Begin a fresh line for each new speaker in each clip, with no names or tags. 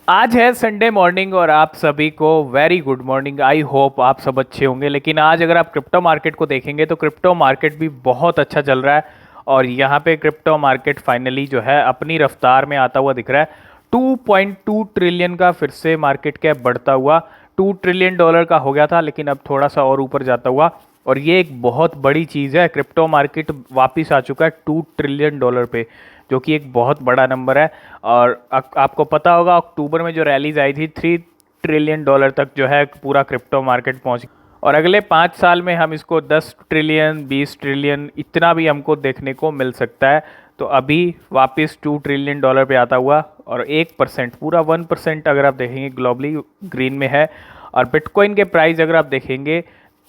आज है Sunday morning और आप सभी को very good morning. I hope आप सब अच्छे होंगे। लेकिन आज अगर आप क्रिप्टो मार्केट को देखेंगे तो क्रिप्टो मार्केट भी बहुत अच्छा चल रहा है और यहाँ पे क्रिप्टो मार्केट फाइनली जो है अपनी रफ्तार में आता हुआ दिख रहा है। 2.2 ट्रिलियन का फिर से मार्केट कैप बढ़ता हुआ 2 ट्रिलियन डॉलर का हो गया था, लेकिन अब थोड़ा सा और ऊपर जाता हुआ, और ये एक बहुत बड़ी चीज़ है। क्रिप्टो मार्केट वापस आ चुका है 2 ट्रिलियन डॉलर पे, जो कि एक बहुत बड़ा नंबर है। और आपको पता होगा अक्टूबर में जो रैलीज आई थी 3 ट्रिलियन डॉलर तक जो है पूरा क्रिप्टो मार्केट पहुंच, और अगले 5 साल में हम इसको 10 ट्रिलियन 20 ट्रिलियन इतना भी हमको देखने को मिल सकता है। तो अभी वापस 2 ट्रिलियन डॉलर पे आता हुआ, और 1% पूरा 1% अगर आप देखेंगे ग्लोबली ग्रीन में है। और बिटकॉइन के प्राइस अगर आप देखेंगे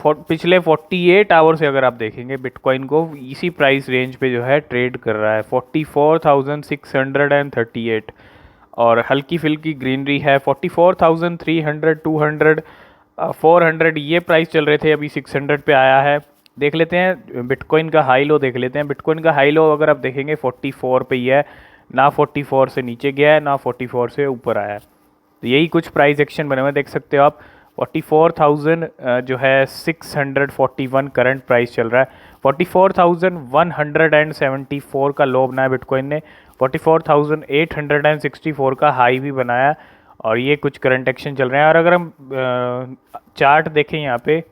पिछले 48 आवर से अगर आप देखेंगे बिटकॉइन को इसी प्राइस रेंज पे जो है ट्रेड कर रहा है 44,638, और हल्की फुल्की ग्रीनरी है 44,300 200 400 ये प्राइस चल रहे थे, अभी 600 पे आया है। देख लेते हैं बिटकॉइन का हाई लो, देख लेते हैं। बिटकॉइन का हाई लो अगर आप देखेंगे 44 पे ही है, ना 44 से नीचे गया है ना 44 से ऊपर आया है। तो यही कुछ प्राइस एक्शन बने हुए देख सकते हो आप। 44,000 जो है 641 करंट प्राइस चल रहा है। 44,174 का लो बनाया बिटकॉइन ने, 44,864 का हाई भी बनाया, और ये कुछ करंट एक्शन चल रहे हैं। और अगर हम चार्ट देखें यहाँ पे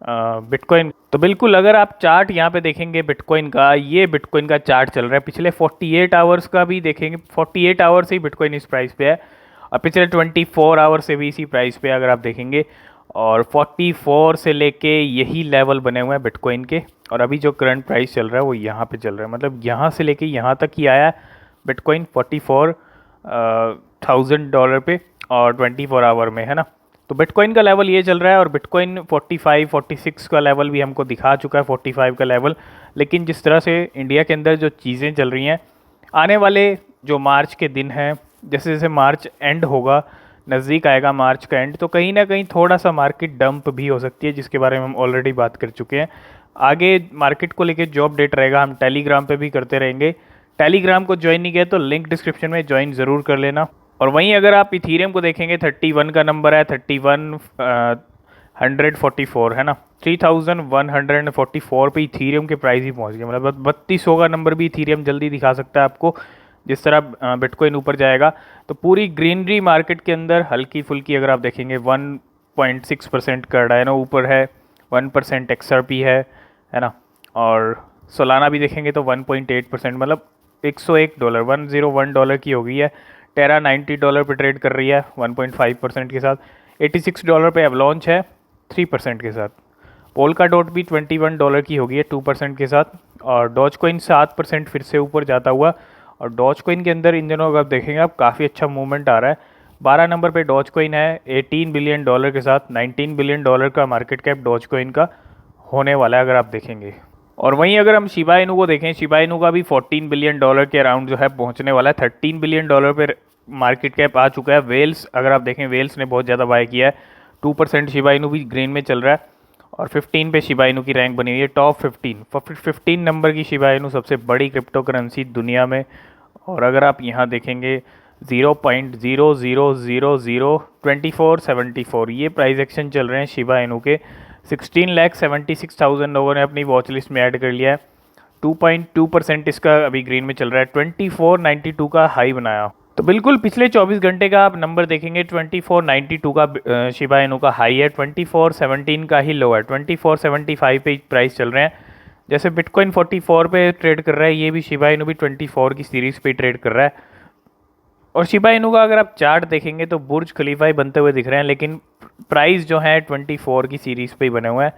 बिटकॉइन, तो बिल्कुल अगर आप चार्ट यहाँ पे देखेंगे बिटकॉइन का, ये बिटकॉइन का चार्ट चल रहा है। पिछले 48 आवर्स का भी देखेंगे, 48 आवर्स से ही बिटकॉइन इस प्राइस पे है, और पिछले 24 आवर से भी इसी प्राइस पे अगर आप देखेंगे। और 44 से लेके यही लेवल बने हुए हैं बिटकॉइन के, और अभी जो करंट प्राइस चल रहा है वो यहाँ पे चल रहा है। मतलब यहाँ से लेके यहाँ तक ही आया है बिटकॉइन 44,000 डॉलर पे, और 24 आवर में, है ना। तो बिटकॉइन का लेवल ये चल रहा है, और बिटकॉइन 45 46 का लेवल भी हमको दिखा चुका है, 45 का लेवल। लेकिन जिस तरह से इंडिया के अंदर जो चीज़ें चल रही हैं, आने वाले जो मार्च के दिन हैं, जैसे जैसे मार्च एंड होगा, नज़दीक आएगा मार्च का एंड, तो कहीं ना कहीं थोड़ा सा मार्केट डंप भी हो सकती है, जिसके बारे में हम ऑलरेडी बात कर चुके हैं। आगे मार्केट को लेके जो अपडेट रहेगा हम टेलीग्राम पे भी करते रहेंगे। टेलीग्राम को ज्वाइन नहीं किया तो लिंक डिस्क्रिप्शन में ज्वाइन ज़रूर कर लेना। और वहीं अगर आप इथीरियम को देखेंगे 31 का नंबर है, 31,144 है ना, 3,144 पे इथीरियम के प्राइस ही पहुंच गए। मतलब 3200 का नंबर भी इथीरियम जल्दी दिखा सकता है आपको, जिस तरह बिटकॉइन ऊपर जाएगा। तो पूरी ग्रीनरी मार्केट के अंदर हल्की फुल्की अगर आप देखेंगे 1.6% कार्डानो ऊपर है, 1% XRP है ना। और सोलाना भी देखेंगे तो 1.8%, मतलब $101 $101 की हो गई है। टेरा $90 पे ट्रेड कर रही है 1.5% के साथ। $86 पे एवलॉन्च है 3% के साथ। पोल्का डॉट भी $21 की हो गई है 2% के साथ। और डॉज कॉइन 7% फिर से ऊपर जाता हुआ, और डॉज कॉइन के अंदर इन दिनों अगर आप देखेंगे आप काफ़ी अच्छा मूवमेंट आ रहा है। 12 नंबर पे डॉज कॉइन है $18 बिलियन के साथ। $19 बिलियन का मार्केट कैप डॉज कॉइन का होने वाला है अगर आप देखेंगे। और वहीं अगर हम शिबा इनू को देखें, शिबा इनू का भी $14 बिलियन के अराउंड जो है पहुंचने वाला है। $13 बिलियन पे मार्केट कैप आ चुका है। वेल्स अगर आप देखें, वेल्स ने बहुत ज़्यादा बाय किया है, 2% शिबा इनू भी ग्रीन में चल रहा है, और 15 पे शिबा इनू की रैंक बनी हुई है, टॉप 15 नंबर की शिबा इनू सबसे बड़ी क्रिप्टो करेंसी दुनिया में। और अगर आप यहाँ देखेंगे 0.00002474 ये प्राइस एक्शन चल रहे हैं शिबा इनू के। 16,76,000 लोगों ने अपनी वॉच लिस्ट में ऐड कर लिया है। 2.2% इसका अभी ग्रीन में चल रहा है। 2492 का हाई बनाया। तो बिल्कुल पिछले 24 घंटे का आप नंबर देखेंगे 2492 का शिबा इनू का हाई है, 2417 का ही लो है, 2475 पे प्राइस चल रहे हैं। जैसे बिटकॉइन 44 पे ट्रेड कर रहा है, ये भी शिबा इनू भी 24 की सीरीज़ पे ट्रेड कर रहा है। और शिबा इनू का अगर आप चार्ट देखेंगे तो बुर्ज खलीफा ही बनते हुए दिख रहे हैं, लेकिन प्राइस जो है 24 की सीरीज़ पे ही बने हुए हैं।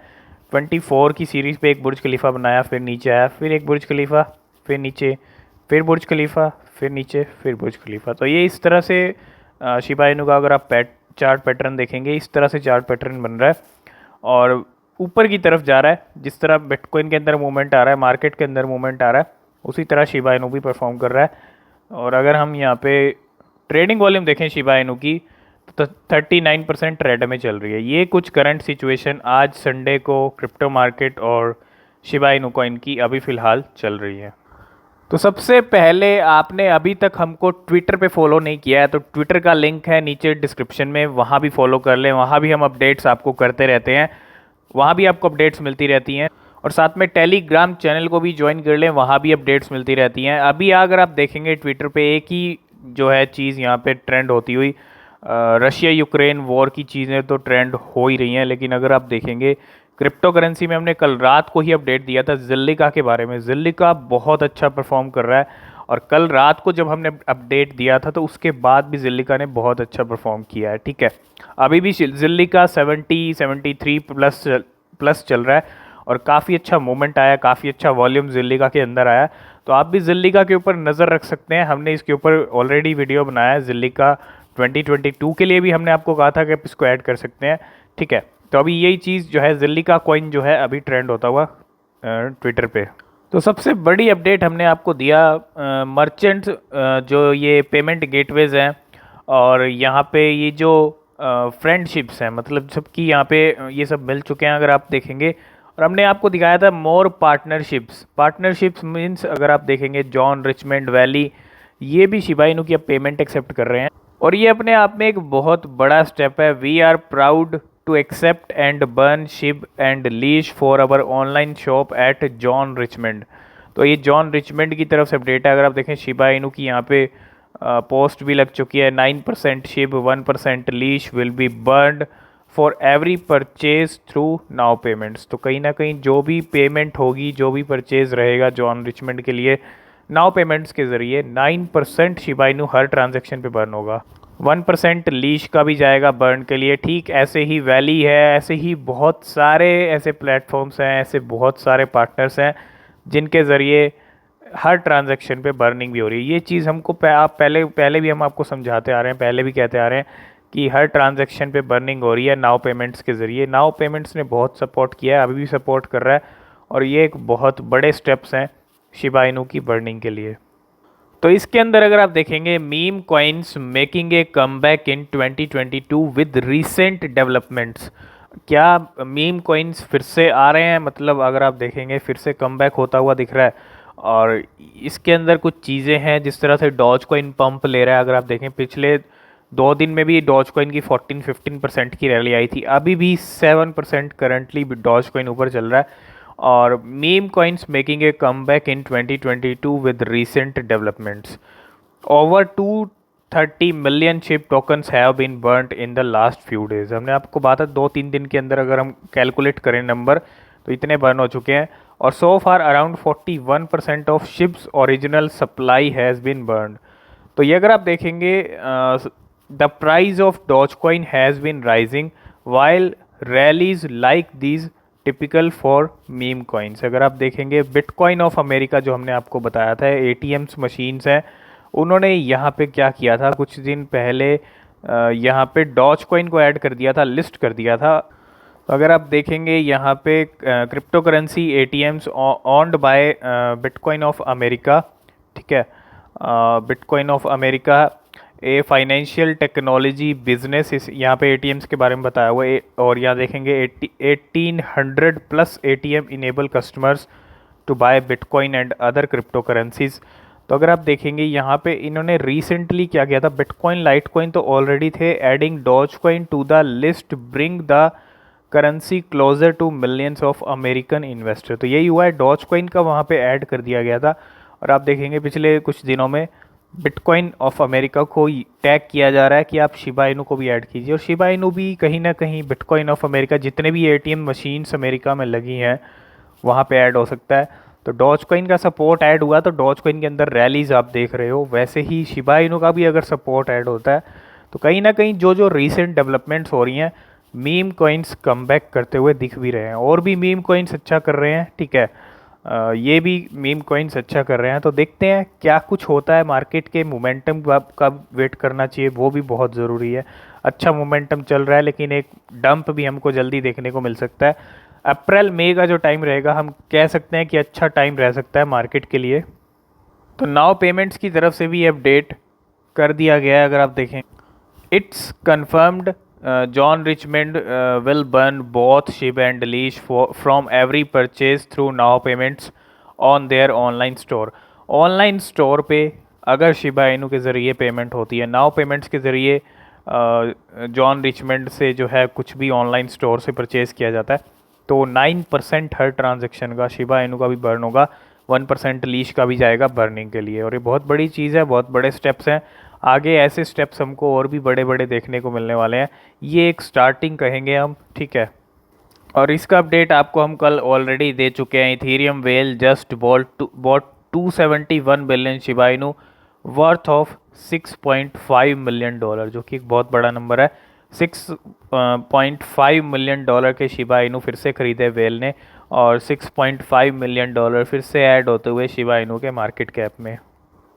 24 की सीरीज़ पे एक बुर्ज खलीफा बनाया, फिर नीचे आया, फिर एक बुर्ज खलीफा, फिर नीचे, फिर बुर्ज खलीफा, फिर नीचे, फिर बुर्ज खलीफा। तो ये इस तरह से शिबा इनू का अगर आप चार्ट पैटर्न देखेंगे, इस तरह से चार्ट पैटर्न बन रहा है, और ऊपर की तरफ जा रहा है। जिस तरह बिटकॉइन के अंदर मूवमेंट आ रहा है, मार्केट के अंदर मूवमेंट आ रहा है, उसी तरह शिबा इनू भी परफॉर्म कर रहा है। और अगर हम यहाँ पे ट्रेडिंग वॉल्यूम देखें शिबा इनू की, तो 39% ट्रेड में चल रही है। ये कुछ करंट सिचुएशन आज संडे को क्रिप्टो मार्केट और शिबा इनू कॉइन की अभी फ़िलहाल चल रही है। तो सबसे पहले आपने अभी तक हमको ट्विटर पे फॉलो नहीं किया है तो ट्विटर का लिंक है नीचे डिस्क्रिप्शन में, वहाँ भी फॉलो कर लें। वहाँ भी हम अपडेट्स आपको करते रहते हैं, वहाँ भी आपको अपडेट्स मिलती रहती हैं। और साथ में टेलीग्राम चैनल को भी ज्वाइन कर लें, वहाँ भी अपडेट्स मिलती रहती हैं। अभी अगर आप देखेंगे ट्विटर पे एक ही जो है चीज़ यहाँ पे ट्रेंड होती हुई, रशिया यूक्रेन वॉर की चीज़ें तो ट्रेंड हो ही रही हैं, लेकिन अगर आप देखेंगे क्रिप्टो करेंसी में हमने कल रात को ही अपडेट दिया था जिल्लिका के बारे में। जिल्लिका बहुत अच्छा परफॉर्म कर रहा है, और कल रात को जब हमने अपडेट दिया था तो उसके बाद भी जिल्लिका ने बहुत अच्छा परफॉर्म किया है। ठीक है, अभी भी जिल्लिका 73 प्लस प्लस चल रहा है, और काफ़ी अच्छा मूवमेंट आया, काफ़ी अच्छा वॉल्यूम जिल्लिका के अंदर आया। तो आप भी जिल्लिका के ऊपर नज़र रख सकते हैं। हमने इसके ऊपर ऑलरेडी वीडियो बनाया है। जिल्लिका 2022 के लिए भी हमने आपको कहा था कि आप इसको ऐड कर सकते हैं। ठीक है, तो अभी यही चीज़ जो है जिल्लिका कॉइन जो है अभी ट्रेंड होता हुआ ट्विटर पे। तो सबसे बड़ी अपडेट हमने आपको दिया मर्चेंट जो ये पेमेंट गेटवेज हैं, और यहाँ पे ये जो फ्रेंडशिप्स हैं, मतलब सबकी यहाँ पे ये सब मिल चुके हैं अगर आप देखेंगे। और हमने आपको दिखाया था मोर पार्टनरशिप्स। पार्टनरशिप्स मीन्स अगर आप देखेंगे जॉन रिचमंड वैली, ये भी शिबा इनू की अब पेमेंट एक्सेप्ट कर रहे हैं, और ये अपने आप में एक बहुत बड़ा स्टेप है। We are proud to accept and burn shib and leash for our online shop at John Richmond. तो ये जॉन रिचमंड की तरफ से अपडेट है। अगर आप देखें शिबा इनू की यहाँ पे पोस्ट भी लग चुकी है। 9% Shiv 1% leash will be burned for every purchase through now payments. तो कहीं ना कहीं जो भी पेमेंट होगी, जो भी परचेज रहेगा जॉन रिचमंड के लिए नाउ पेमेंट्स के ज़रिए, 9% शिबा इनू हर ट्रांजैक्शन पे बर्न होगा। 1% लीश का भी जाएगा बर्न के लिए। ठीक ऐसे ही वैली है, ऐसे ही बहुत सारे ऐसे प्लेटफॉर्म्स हैं, ऐसे बहुत सारे पार्टनर्स हैं जिनके ज़रिए हर ट्रांजैक्शन पे बर्निंग भी हो रही है। ये चीज़ हमको आप पहले भी हम आपको समझाते आ रहे हैं, पहले भी कहते आ रहे हैं कि हर ट्रांजैक्शन पे बर्निंग हो रही है नाउ पेमेंट्स के ज़रिए। नाउ पेमेंट्स ने बहुत सपोर्ट किया है, अभी भी सपोर्ट कर रहा है, और ये एक बहुत बड़े स्टेप्स हैं शिबा इनू की बर्निंग के लिए। तो इसके अंदर अगर आप देखेंगे meme coins making a comeback in 2022 with recent developments. क्या मीम कॉइन्स फिर से आ रहे हैं? मतलब अगर आप देखेंगे फिर से कमबैक होता हुआ दिख रहा है, और इसके अंदर कुछ चीज़ें हैं जिस तरह से डॉज कॉइन पंप ले रहा है। अगर आप देखें पिछले 2 दिन में भी डॉज कॉइन की 14-15% की रैली आई थी, अभी भी 7% करंटली डॉज कॉइन ऊपर चल रहा है। और meme coins making a comeback in 2022 with recent developments. Over 230 million SHIB tokens have been burned in the last few days. हमने आपको बात है 2-3 दिन के अंदर अगर हम कैलकुलेट करें नंबर, तो इतने बर्न हो चुके हैं। और so far around 41% of shib's original supply has been burned. तो ये अगर आप देखेंगे the price of doge coin has been rising while rallies like these typical for meme coins. अगर आप देखेंगे बिटकॉइन ऑफ अमेरिका जो हमने आपको बताया था, एटीएम्स मशीन्स हैं, उन्होंने यहाँ पे क्या किया था कुछ दिन पहले, यहाँ पे डॉज कॉइन को ऐड कर दिया था, लिस्ट कर दिया था। तो अगर आप देखेंगे यहाँ पे crypto currency ATMs owned by Bitcoin of America, ठीक है, Bitcoin of America a financial technology business, इस यहाँ पे एटीएम्स के बारे में बताया हुआ है। और यहाँ देखेंगे 1800 plus ATM enable customers to buy Bitcoin and other crypto currencies. तो अगर आप देखेंगे यहाँ पे इन्होंने रिसेंटली क्या किया था, बिटकॉइन लाइटकॉइन तो ऑलरेडी थे, adding Dogecoin to the list bring the currency closer to millions of American investor. तो यही हुआ है, डॉज कॉइन का वहाँ पे ऐड कर दिया गया था। और आप देखेंगे पिछले कुछ दिनों में बिटकॉइन ऑफ अमेरिका को टैग किया जा रहा है कि आप शिबा इनू को भी ऐड कीजिए। और शिबा इनू भी कहीं ना कहीं बिटकॉइन ऑफ अमेरिका, जितने भी एटीएम मशीन्स अमेरिका में लगी हैं वहाँ पे ऐड हो सकता है। तो डॉज कॉइन का सपोर्ट ऐड हुआ तो डॉज कॉइन के अंदर रैलीज आप देख रहे हो, वैसे ही शिबा इनू का भी अगर सपोर्ट ऐड होता है तो कहीं ना कहीं जो जो रीसेंट डेवलपमेंट्स हो रही हैं, मीम कॉइन्स कमबैक करते हुए दिख भी रहे हैं। और भी मीम कॉइन्स अच्छा कर रहे हैं, ठीक है, ये भी मीम कॉइन्स अच्छा कर रहे हैं। तो देखते हैं क्या कुछ होता है, मार्केट के मोमेंटम का वेट करना चाहिए, वो भी बहुत ज़रूरी है। अच्छा मोमेंटम चल रहा है, लेकिन एक डंप भी हमको जल्दी देखने को मिल सकता है। अप्रैल मई का जो टाइम रहेगा, हम कह सकते हैं कि अच्छा टाइम रह सकता है मार्केट के लिए। तो नाउ पेमेंट्स की तरफ से भी अपडेट कर दिया गया है। अगर आप देखें, it's confirmed John Richmond will burn both SHIB and leash from every purchase through now payments on their online store। Online store पे अगर शिबा इनू के ज़रिए पेमेंट होती है, नाउ पेमेंट्स के ज़रिए जॉन रिचमंड से जो है कुछ भी ऑनलाइन स्टोर से परचेज़ किया जाता है, तो 9% हर ट्रांजैक्शन का शिबा इनू का भी बर्न होगा, 1% लीश का भी जाएगा बर्निंग के लिए। और ये बहुत बड़ी चीज़ है, बहुत बड़े स्टेप्स हैं। आगे ऐसे स्टेप्स हमको और भी बड़े बड़े देखने को मिलने वाले हैं। ये एक स्टार्टिंग कहेंगे हम, ठीक है। और इसका अपडेट आपको हम कल ऑलरेडी दे चुके हैं। Ethereum well just bought 271 billion Shiba Inu worth of $6.5 million, जो कि एक बहुत बड़ा नंबर है। $6.5 मिलियन के शिबा इनू फिर से खरीदे वेल ने, और $6.5 मिलियन फिर से ऐड होते हुए शिबा इनू के मार्केट कैप में।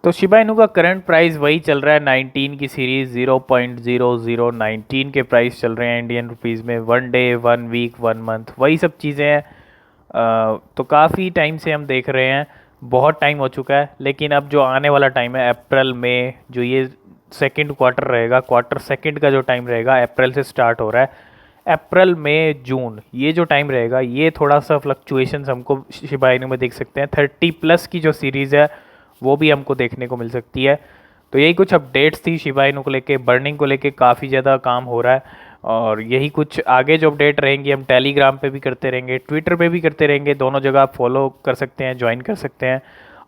तो शिबा इनू का करंट प्राइस वही चल रहा है 19 की सीरीज़, 0.0019 के प्राइस चल रहे हैं इंडियन रुपीज़ में। 1 डे, 1 वीक, 1 मंथ, वही सब चीज़ें हैं। तो काफ़ी टाइम से हम देख रहे हैं, बहुत टाइम हो चुका है। लेकिन अब जो आने वाला टाइम है अप्रैल में, जो ये सेकंड क्वार्टर रहेगा, क्वार्टर सेकंड का जो टाइम रहेगा, अप्रैल से स्टार्ट हो रहा है, अप्रैल मई जून, ये जो टाइम रहेगा, ये थोड़ा सा फ्लक्चुएशंस हमको शिबा इनू में देख सकते हैं। 30+ की जो सीरीज़ है वो भी हमको देखने को मिल सकती है। तो यही कुछ अपडेट्स थी शिबा इनू को लेके, बर्निंग को लेके काफ़ी ज़्यादा काम हो रहा है। और यही कुछ आगे जो अपडेट रहेंगी हम टेलीग्राम पे भी करते रहेंगे, ट्विटर पे भी करते रहेंगे, दोनों जगह आप फॉलो कर सकते हैं, ज्वाइन कर सकते हैं।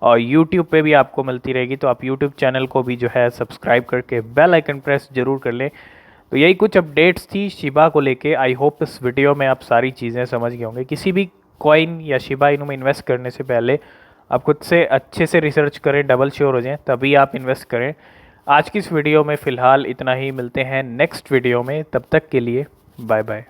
और यूट्यूब पे भी आपको मिलती रहेगी, तो आप यूट्यूब चैनल को भी जो है सब्सक्राइब करके बेल आइकन प्रेस ज़रूर कर लें। तो यही कुछ अपडेट्स थी शिबा को लेके। आई होप इस वीडियो में आप सारी चीज़ें समझ गए होंगे। किसी भी कॉइन या शिबा इनू में इन्वेस्ट करने से पहले आप खुद से अच्छे से रिसर्च करें, डबल श्योर हो जाएं, तभी आप इन्वेस्ट करें। आज की इस वीडियो में फ़िलहाल इतना ही, मिलते हैं नेक्स्ट वीडियो में, तब तक के लिए बाय बाय।